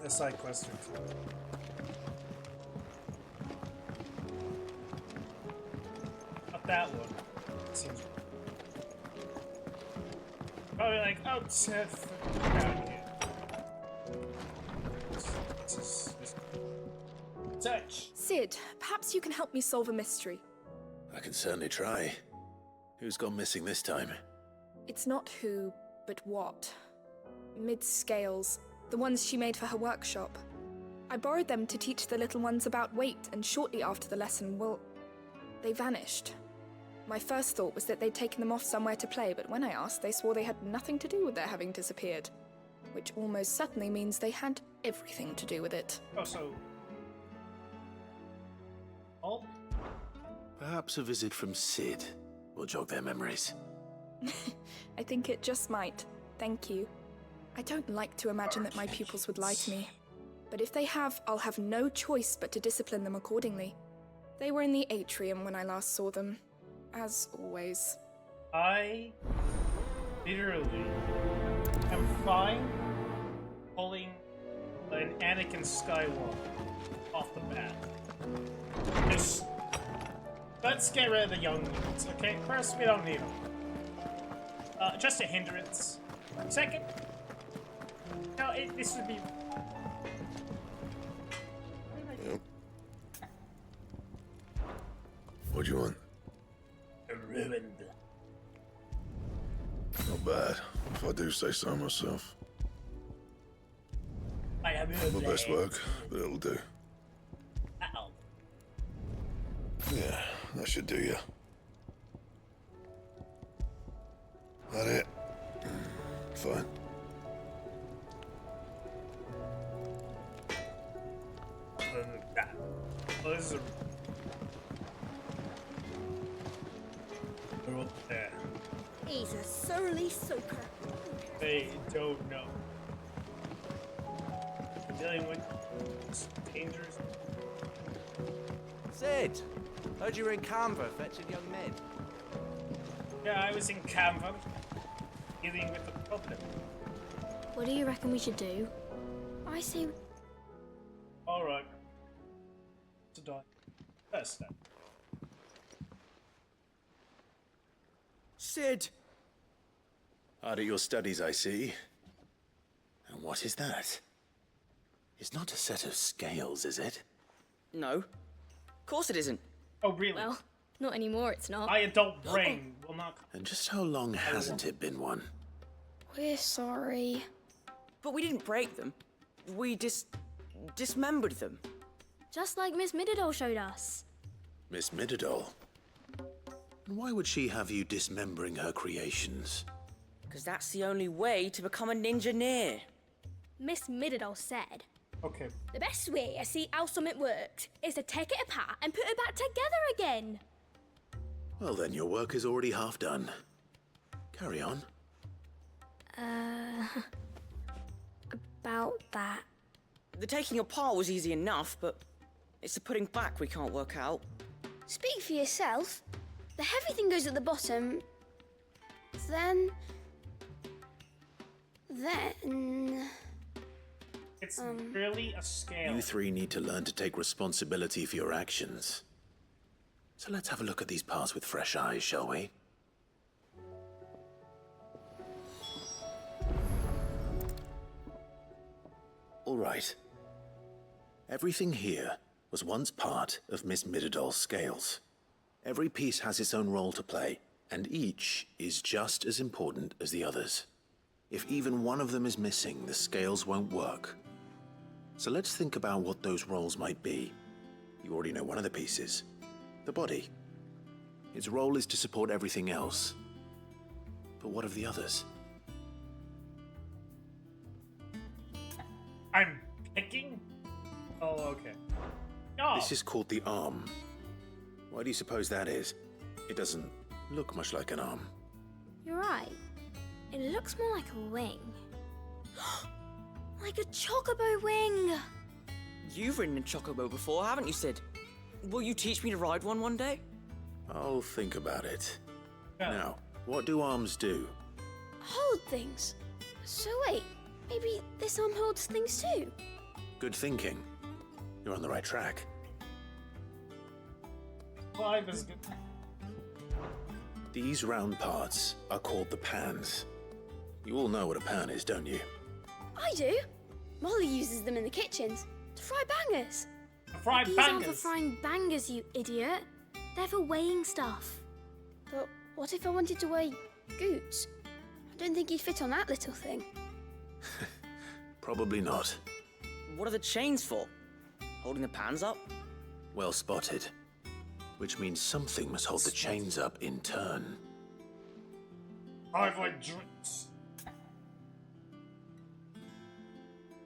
a side quest or two. Not that one. Seems probably like, oh, Seth, get out of here. This is touch. Sid, perhaps you can help me solve a mystery. I can certainly try. Who's gone missing this time? It's not who, but what. Mid's scales, the ones she made for her workshop. I borrowed them to teach the little ones about weight, and shortly after the lesson, well, they vanished. My first thought was that they'd taken them off somewhere to play, but when I asked, they swore they had nothing to do with their having disappeared. Which almost certainly means they had everything to do with it. Oh, so... Oh? Perhaps a visit from Sid will jog their memories. I think it just might. Thank you. I don't like to imagine that my pupils would lie to me. But if they have, I'll have no choice but to discipline them accordingly. They were in the atrium when I last saw them. As always. I literally am fine pulling an Anakin Skywalker off the bat. Just let's get rid of the young mutants, okay? First, we don't need them. Just a hindrance. Second, no, this would be. Yep. What do you want? Ruined. Not bad, if I do say so myself. I am Not my best work, but it'll do. Uh-oh. Yeah, that should do you. That it? Fine. Oh, this is a... They're up there. He's a surly soaker. They don't know. Dealing with it's dangerous. Sid! Heard you were in Canva fetching young men. Yeah, I was in Canva dealing with the problem. What do you reckon we should do? I say... Alright. To die. First step. Sid! Hard at your studies, I see. And what is that? It's not a set of scales, is it? No. Of course it isn't. Oh, really? Well, not anymore, it's not. My adult brain will not... And just how long hasn't it been one? We're sorry. But we didn't break them. We dismembered them. Just like Miss Mididol showed us. Miss Mididol? And why would she have you dismembering her creations? Because that's the only way to become a ninja-neer. Miss Mididol said, Okay. the best way to see how something works is to take it apart and put it back together again. Well then, your work is already half done. Carry on. About that. The taking apart was easy enough, but it's the putting back we can't work out. Speak for yourself. The heavy thing goes at the bottom. Then... It's really a scale. You three need to learn to take responsibility for your actions. So let's have a look at these parts with fresh eyes, shall we? All right. Everything here was once part of Miss Mididol's scales. Every piece has its own role to play, and each is just as important as the others. If even one of them is missing, the scales won't work. So let's think about what those roles might be. You already know one of the pieces. The body. Its role is to support everything else. But what of the others? I'm picking? Oh, okay. Oh. This is called the arm. Why do you suppose that is? It doesn't look much like an arm. You're right. It looks more like a wing. Like a chocobo wing! You've ridden a chocobo before, haven't you, Sid? Will you teach me to ride one day? I'll think about it. Yeah. Now, what do arms do? hold things. So wait, maybe this arm holds things too? Good thinking. You're on the right track. Clive is good. These round parts are called the pans. You all know what a pan is, don't you? I do. Molly uses them in the kitchens to fry bangers. Fried These aren't for bangers. frying bangers, you idiot. They're for weighing stuff. But what if I wanted to weigh goods? I don't think he'd fit on that little thing. Probably not. What are the chains for? Holding the pans up? Well spotted. Which means something must hold the chains up in turn. I've like drinks.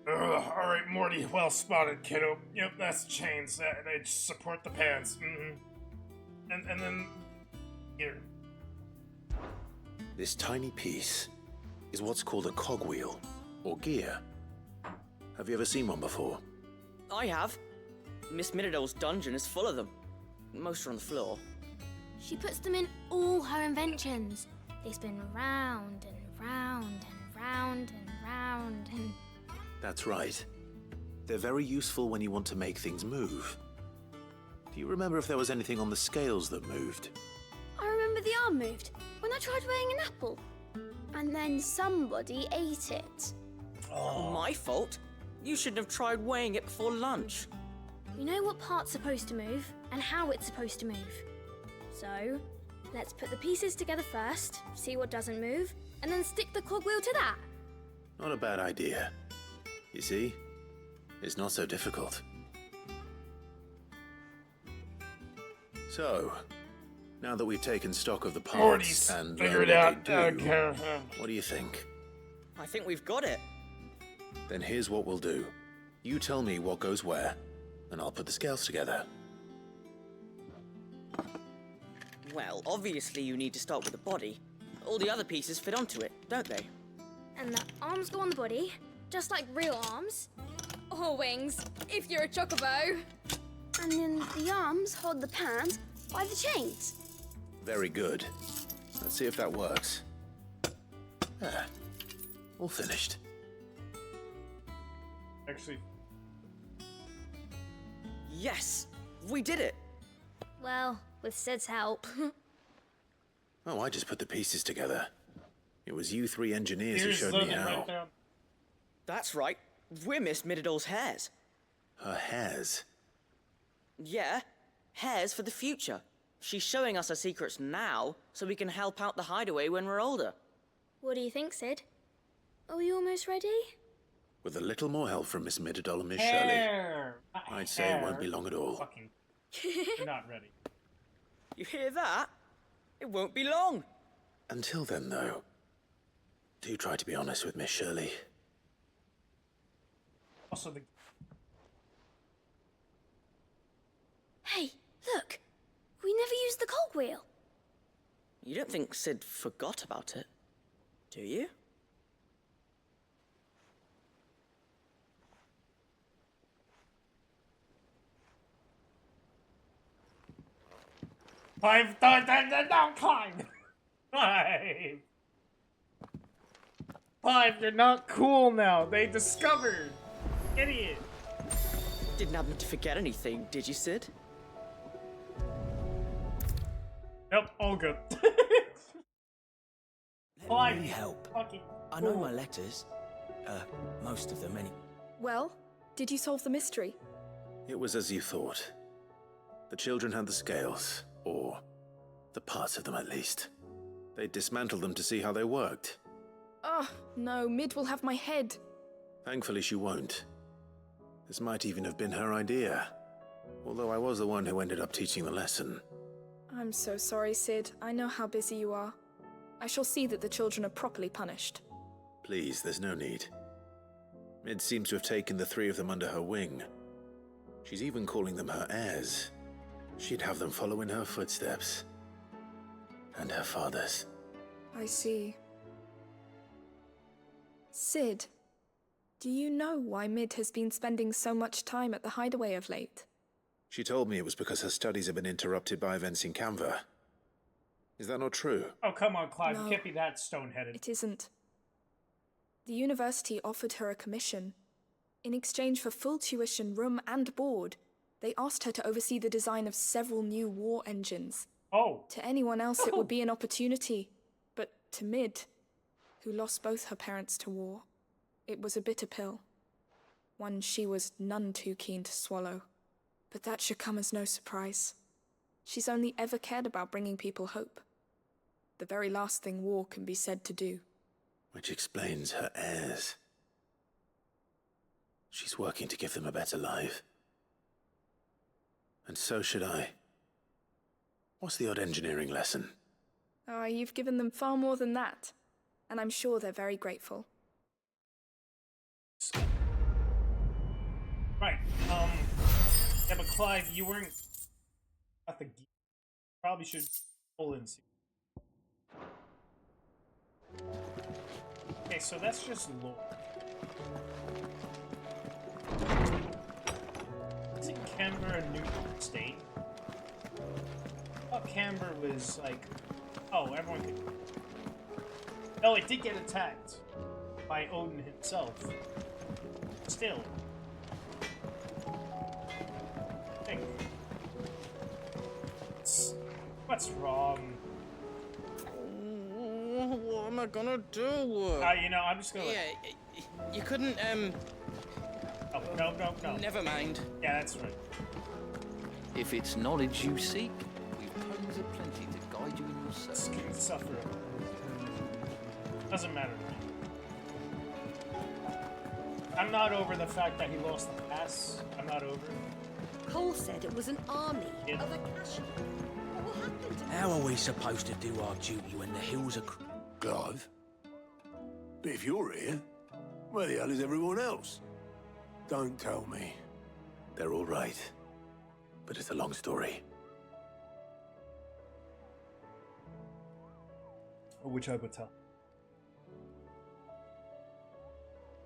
Alright, Morty, well spotted, kiddo. Yep, that's chains. They support the pans. And then... Here. This tiny piece is what's called a cogwheel, or gear. Have you ever seen one before? I have. Miss Middledale's dungeon is full of them. Most are on the floor. She puts them in all her inventions. They spin round and round and round and round and... That's right. They're very useful when you want to make things move. Do you remember if there was anything on the scales that moved? I remember the arm moved when I tried weighing an apple. And then somebody ate it. My fault. You shouldn't have tried weighing it before lunch. We know what part's supposed to move and how it's supposed to move. So, let's put the pieces together first, see what doesn't move, and then stick the cogwheel to that. Not a bad idea. You see? It's not so difficult. So, now that we've taken stock of the parts Morty's and figured learned out. what they do, Okay. what do you think? I think we've got it. Then here's what we'll do. You tell me what goes where, and I'll put the scales together. Well, obviously you need to start with the body. All the other pieces fit onto it, don't they? And the arms go on the body, just like real arms. Or wings, if you're a chocobo. And then the arms hold the pans by the chains. Very good. Let's see if that works. There. All finished. Actually, Yes! We did it! Well, with Sid's help. Oh, I just put the pieces together. It was you three engineers who here's showed the me how. right down. That's right. We're Miss Middledale's hairs. Her hairs. Yeah, hairs for the future. She's showing us her secrets now, so we can help out the hideaway when we're older. What do you think, Sid? Are we almost ready? With a little more help from Miss Middledale and Miss Shirley, Hair. Not I'd say it won't be long at all. Fucking. You're not ready. You hear that? It won't be long. Until then, though, do try to be honest with Miss Shirley. Also, the Hey, look. We never used the cogwheel. You don't think Sid forgot about it, do you? Clive, don't climb! Clive! Clive, you're not cool now. They discovered. Idiot. Didn't happen to forget anything, did you, Sid? Nope, all good. Let Clive, me help. fucking I know cool. my letters. Most of them, anyway. Well, did you solve the mystery? It was as you thought. The children had the scales, or the parts of them at least. They dismantled them to see how they worked. Oh, no, Mid will have my head. Thankfully, she won't. This might even have been her idea. Although I was the one who ended up teaching the lesson. I'm so sorry, Sid. I know how busy you are. I shall see that the children are properly punished. Please, there's no need. Mid seems to have taken the three of them under her wing. She's even calling them her heirs. She'd have them follow in her footsteps. And her father's. I see. Sid, do you know why Mid has been spending so much time at the hideaway of late? She told me it was because her studies have been interrupted by events in Canva. Is that not true? Oh, come on, Clive. No. You can't be that stone-headed. It isn't. The university offered her a commission. In exchange for full tuition, room, and board, they asked her to oversee the design of several new war engines. Oh. To anyone else, it would be an opportunity, but to Mid, who lost both her parents to war, it was a bitter pill. One she was none too keen to swallow. But that should come as no surprise. She's only ever cared about bringing people hope. The very last thing war can be said to do. Which explains her heirs. She's working to give them a better life. And so should I. What's the odd engineering lesson? Oh, you've given them far more than that. And I'm sure they're very grateful. Right. Yeah, but Clive, you weren't at the geek. Probably should pull in. Okay, so that's just lore. Isn't Canberra a new state? I thought Canberra was like, oh, everyone could. No, it did get attacked by Odin himself. Still. Think. What's wrong? What am I gonna do? You know, I'm just gonna. Yeah, you couldn't, Oh, no. Never mind. Yeah, that's right. If it's knowledge you seek, we've poems aplenty to guide you in your search. Skin suffer. Doesn't matter to me. I'm not over the fact that he lost the pass. I'm not over it. Cole said it was an army Yeah. of Akasha. What happened to How are we supposed to do our duty when the hills are... Clive? But if you're here, where the hell is everyone else? Don't tell me. They're all right. But it's a long story. Which I would tell.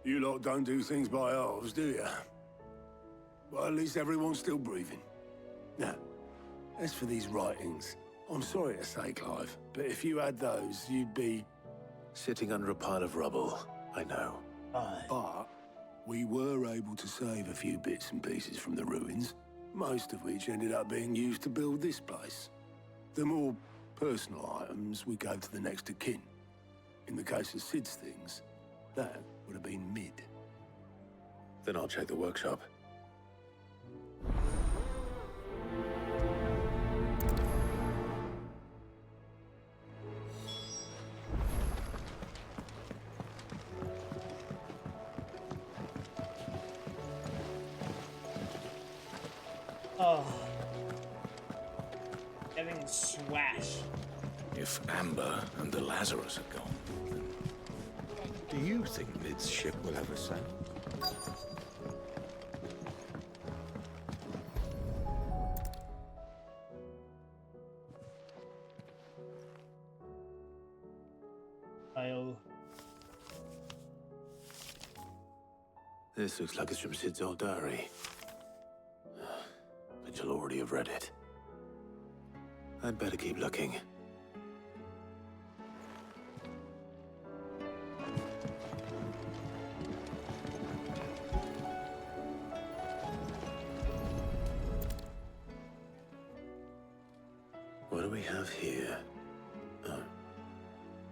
You lot don't do things by halves, do you? Well, at least everyone's still breathing. Now, as for these writings, I'm sorry to say, Clive, but if you had those, you'd be... Sitting under a pile of rubble, I know. But we were able to save a few bits and pieces from the ruins, most of which ended up being used to build this place. The more personal items we gave to the next of kin. In the case of Sid's things, that would have been Mid. Then I'll check the workshop. Oh. Getting swashed. If Amber and the Lazarus are gone, then do you think Mid's ship will ever sail? This looks like it's from Sid's old diary. But you'll already have read it. I'd better keep looking. What do we have here? Oh.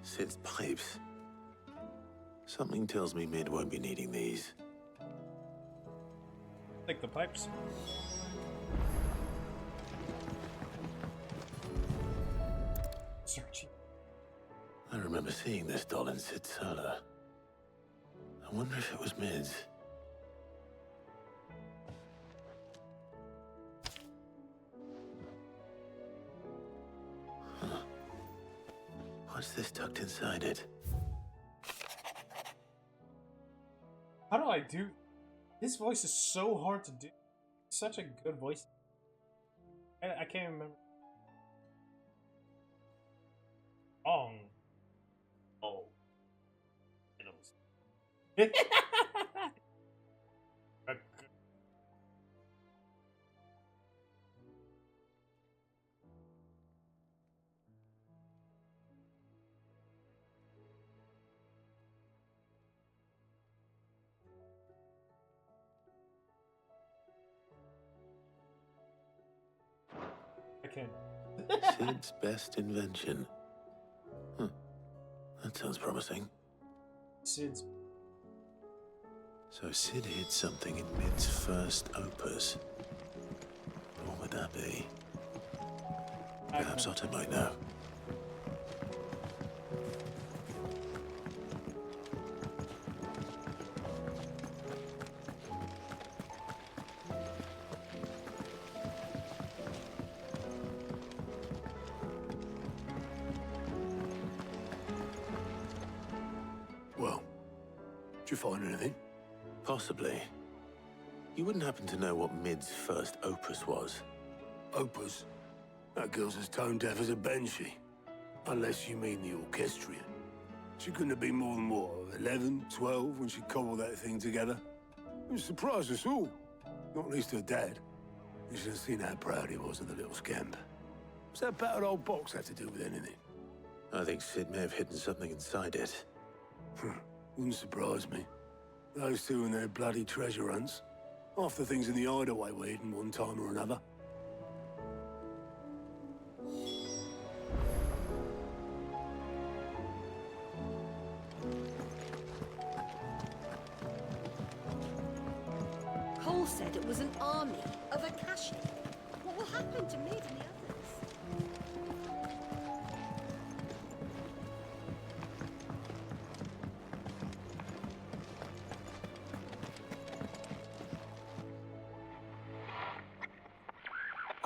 Sid's pipes. Something tells me Mid won't be needing these. Take the pipes. Searching. I remember seeing this doll in Sid's cellar. I wonder if it was Mid's. Huh. What's this tucked inside it? How do I do? His voice is so hard to do. Such a good voice. I can't remember. Oh. It was. Anakin. Sid's best invention. That sounds promising. Sid's. So Sid hid something in Mid's first opus. What would that be? Perhaps Otto might know. Well, did you find anything? Possibly. You wouldn't happen to know what Mid's first opus was? Opus? That girl's as tone deaf as a banshee. Unless you mean the orchestrion. She couldn't have been more than, what, 11, 12 when she cobbled that thing together? It surprised us all. Not least her dad. You should have seen how proud he was of the little scamp. What's that battered old box have to do with anything? I think Sid may have hidden something inside it. Wouldn't surprise me. Those two and their bloody treasure hunts. Half the things in the hideaway were hidden one time or another. Cole said it was an army of Akashi. What will happen to Mid and the others?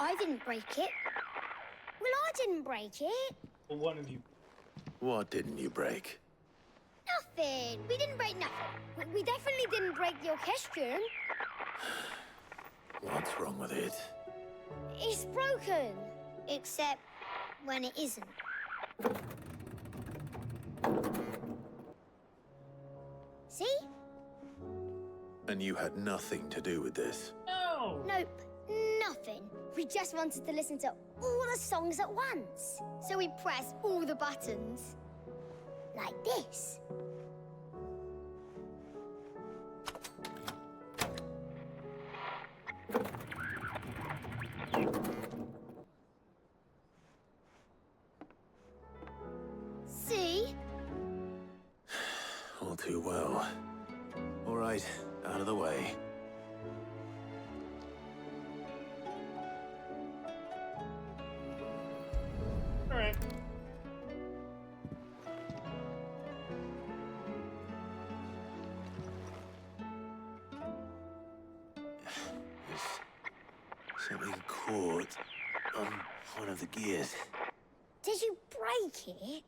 I didn't break it. Well, I didn't break it. Well, one of you. What didn't you break? Nothing. We didn't break nothing. We definitely didn't break the orchestrion. What's wrong with it? It's broken. Except when it isn't. See? And you had nothing to do with this? No! Nope. Nothing. We just wanted to listen to all the songs at once. So we pressed all the buttons. Like this. See? All too well. All right, out of the way. All right. There's something caught on one of the gears. Did you break it?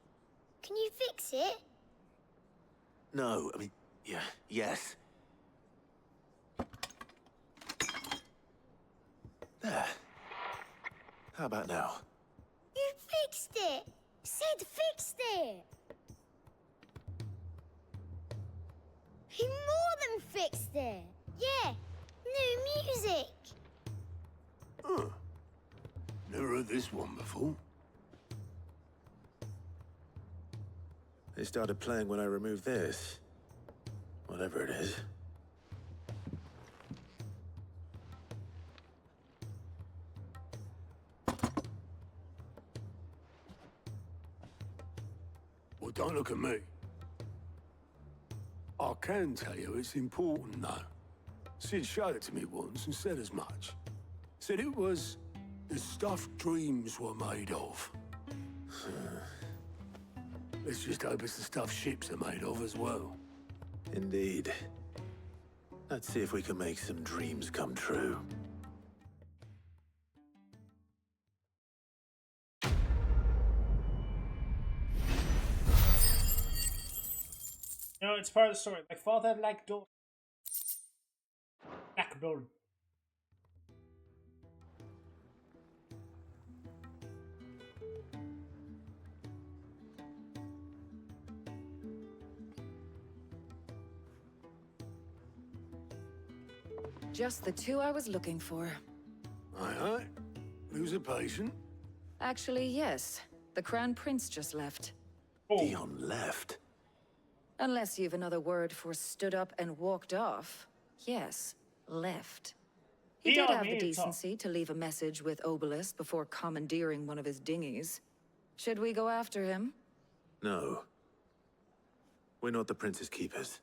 Can you fix it? No, I mean, yes. There. How about now? You fixed it! Sid fixed it! He more than fixed it! Yeah, new music! Huh. Never heard this one before. They started playing when I removed this. Whatever it is. Well, don't look at me. I can tell you it's important, though. Sid showed it to me once and said as much. Said it was the stuff dreams were made of. Let's just hope it's the stuff ships are made of as well. Indeed. Let's see if we can make some dreams come true. You know, it's part of the story. My father liked dogs. Blackburn. Just the two I was looking for. Aye. Who's a patient? Actually, yes. The Crown Prince just left. Dion left? Unless you've another word for stood up and walked off. Yes, left. He Dion, did have we the need to talk. decency to leave a message with Obelisk before commandeering one of his dinghies. Should we go after him? No. We're not the Prince's keepers.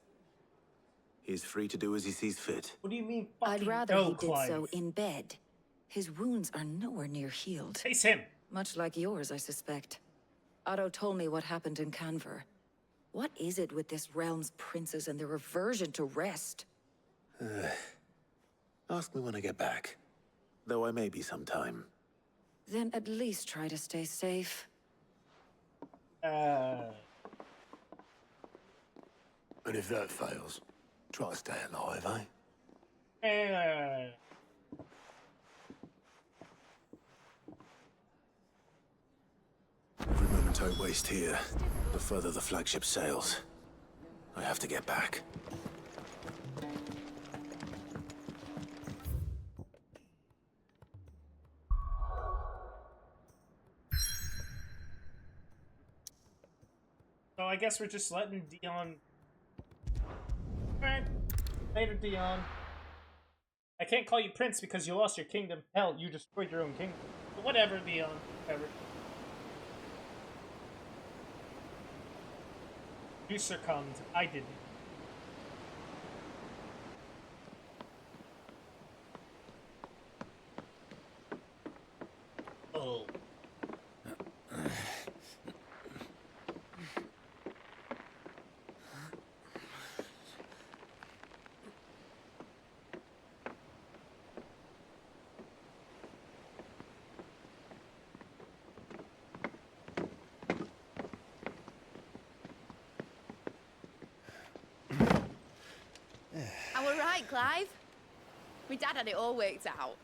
He's free to do as he sees fit. What do you mean I'd fucking rather no, he did Clive? so in bed. His wounds are nowhere near healed. Face him. Much like yours, I suspect. Otto told me what happened in Canver. What is it with this realm's princes and their aversion to rest? Ask me when I get back. Though I may be sometime. Then at least try to stay safe. And if that fails, try to stay alive, eh? Every moment I waste here, the further the flagship sails. I have to get back. So I guess we're just letting Dion. Alright. Later, Dion. I can't call you Prince because you lost your kingdom. Hell, you destroyed your own kingdom. But whatever, Dion. Whatever. You succumbed. I didn't. Oh. And we're right, Clive. My dad had it all worked out.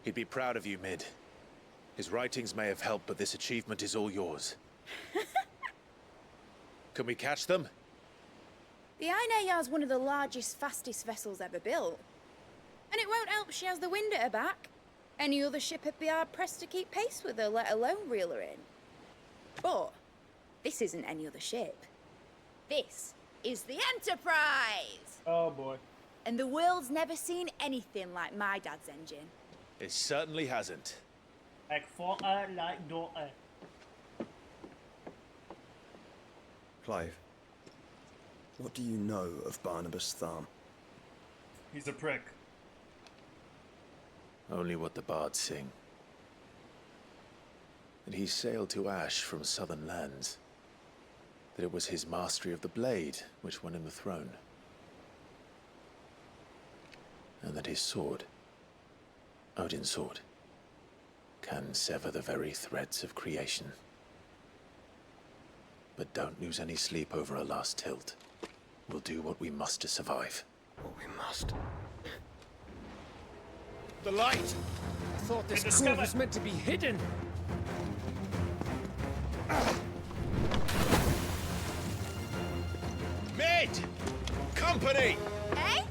He'd be proud of you, Mid. His writings may have helped, but this achievement is all yours. Can we catch them? The Aina is one of the largest, fastest vessels ever built. And it won't help she has the wind at her back. Any other ship would be hard-pressed to keep pace with her, let alone reel her in. But this isn't any other ship. This is the Enterprise! Oh boy. And the world's never seen anything like my dad's engine. It certainly hasn't. Like father, like daughter. Clive, what do you know of Barnabas Thumb? He's a prick. Only what the bards sing. That he sailed to Ash from southern lands. That it was his mastery of the blade which won him the throne. And that his sword, Odin's sword, can sever the very threads of creation. But don't lose any sleep over a last tilt. We'll do what we must to survive. What we must. The light! I thought this cove was meant to be hidden. Mid! Company! Eh?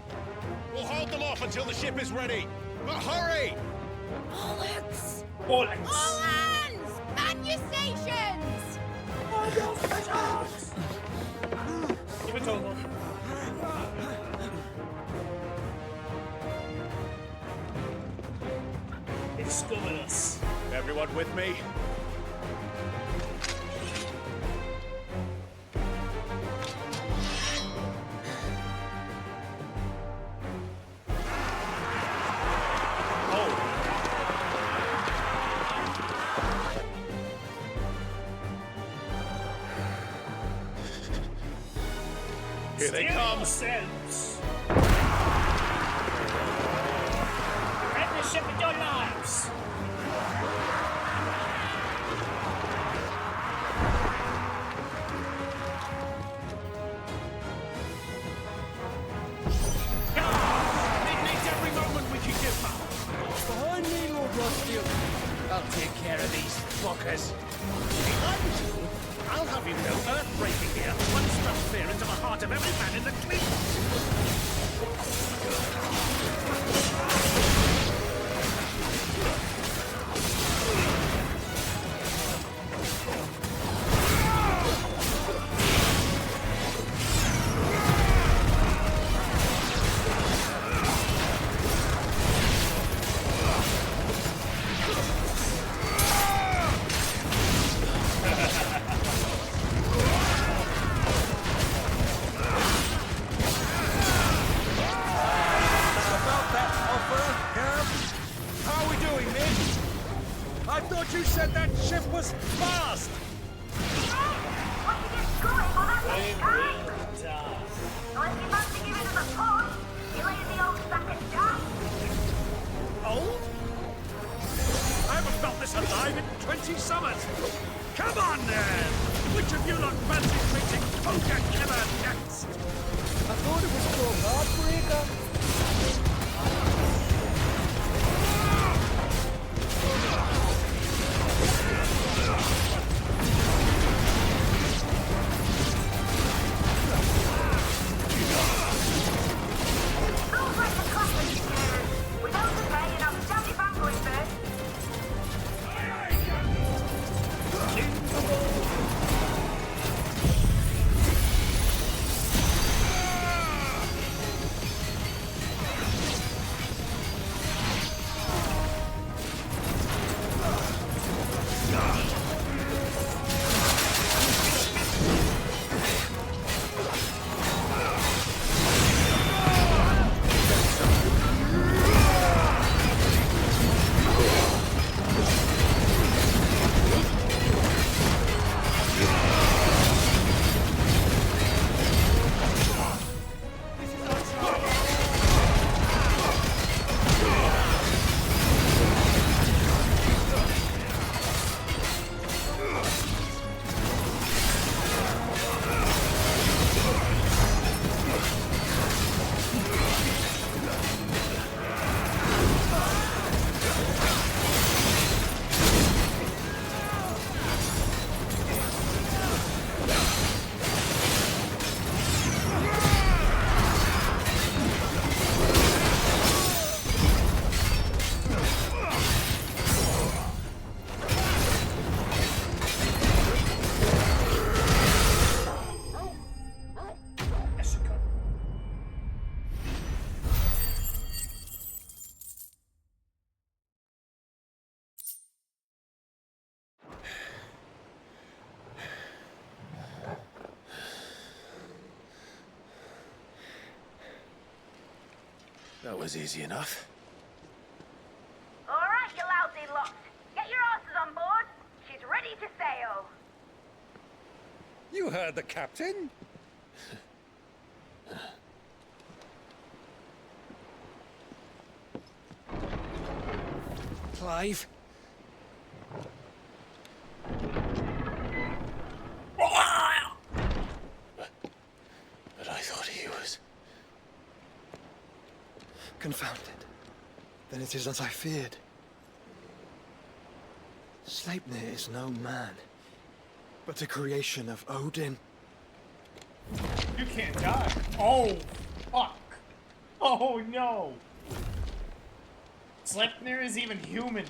We'll hold them off until the ship is ready. But hurry! Bollocks! Bollocks! All hands! Man your stations! Give it over. It's going us. Everyone with me? Here they come! Yourselves. Red the ship with your lives! It needs every moment we can give them! Behind me, Lord Rothfield. I'll take care of these fuckers. Behind you? I'll have you know, earth-breaking here once struck fear into the heart of every man in the fleet. said that ship was fast! Old? I haven't felt this alive in 20 summers! Come on then! Which of you lot fancies meeting Poker Killer next? I thought it was called Heartbreaker. That was easy enough. All right, you lousy lot. Get your asses on board. She's ready to sail. You heard the captain. Clive? But I thought he was... Confounded. Then it is as I feared. Sleipnir is no man, but a creation of Odin. You can't die. Oh, fuck. Oh, no. Sleipnir is even human.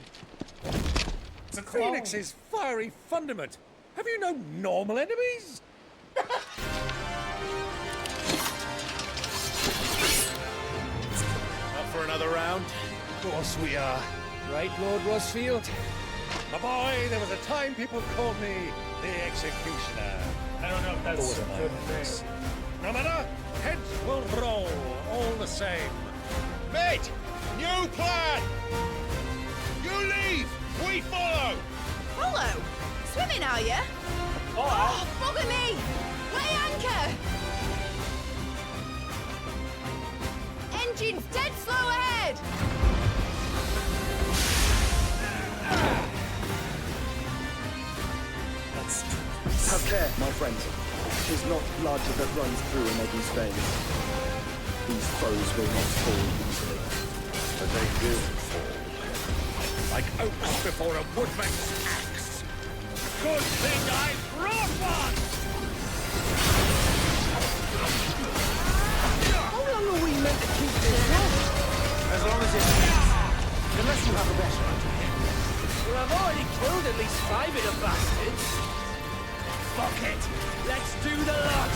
It's a clone. Phoenix's fiery fundament. Have you no normal enemies? For another round? Of course we are. Right, Lord Rosfield? My boy, there was a time people called me the Executioner. I don't know if that's a good thing. No matter, heads will roll all the same. Mate! New plan! You leave! We follow! Follow? Swimming, are you? Oh, bugger me! Weigh anchor! Engine's dead slow ahead! Have care, my friends. 'Tis not blood that runs through an Eddie's veins. These foes will not fall easily. But they will fall. Like oaks before a woodman's axe. Good thing I brought one! How long are we meant to keep this up? As long as it takes. Unless you have a better idea. Well, I've already killed at least 5 of the bastards. Fuck it! Let's do the lot!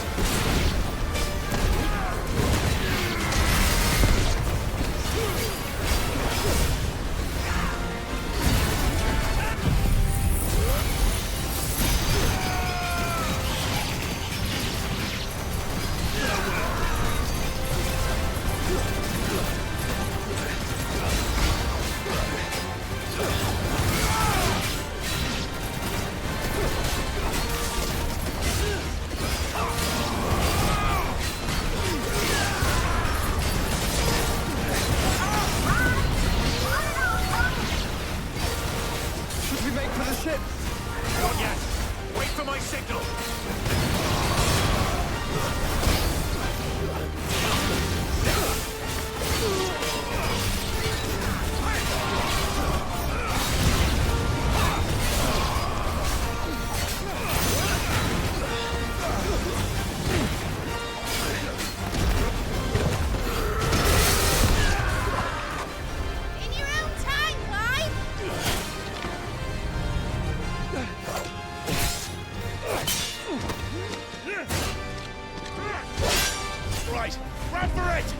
right! Run for it!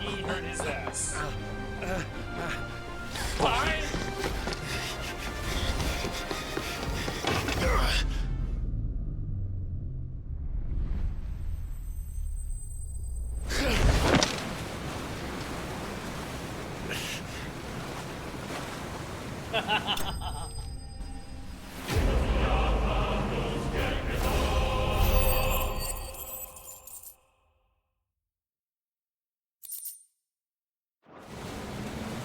He hurt his ass. Fine.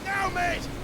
Now, mate!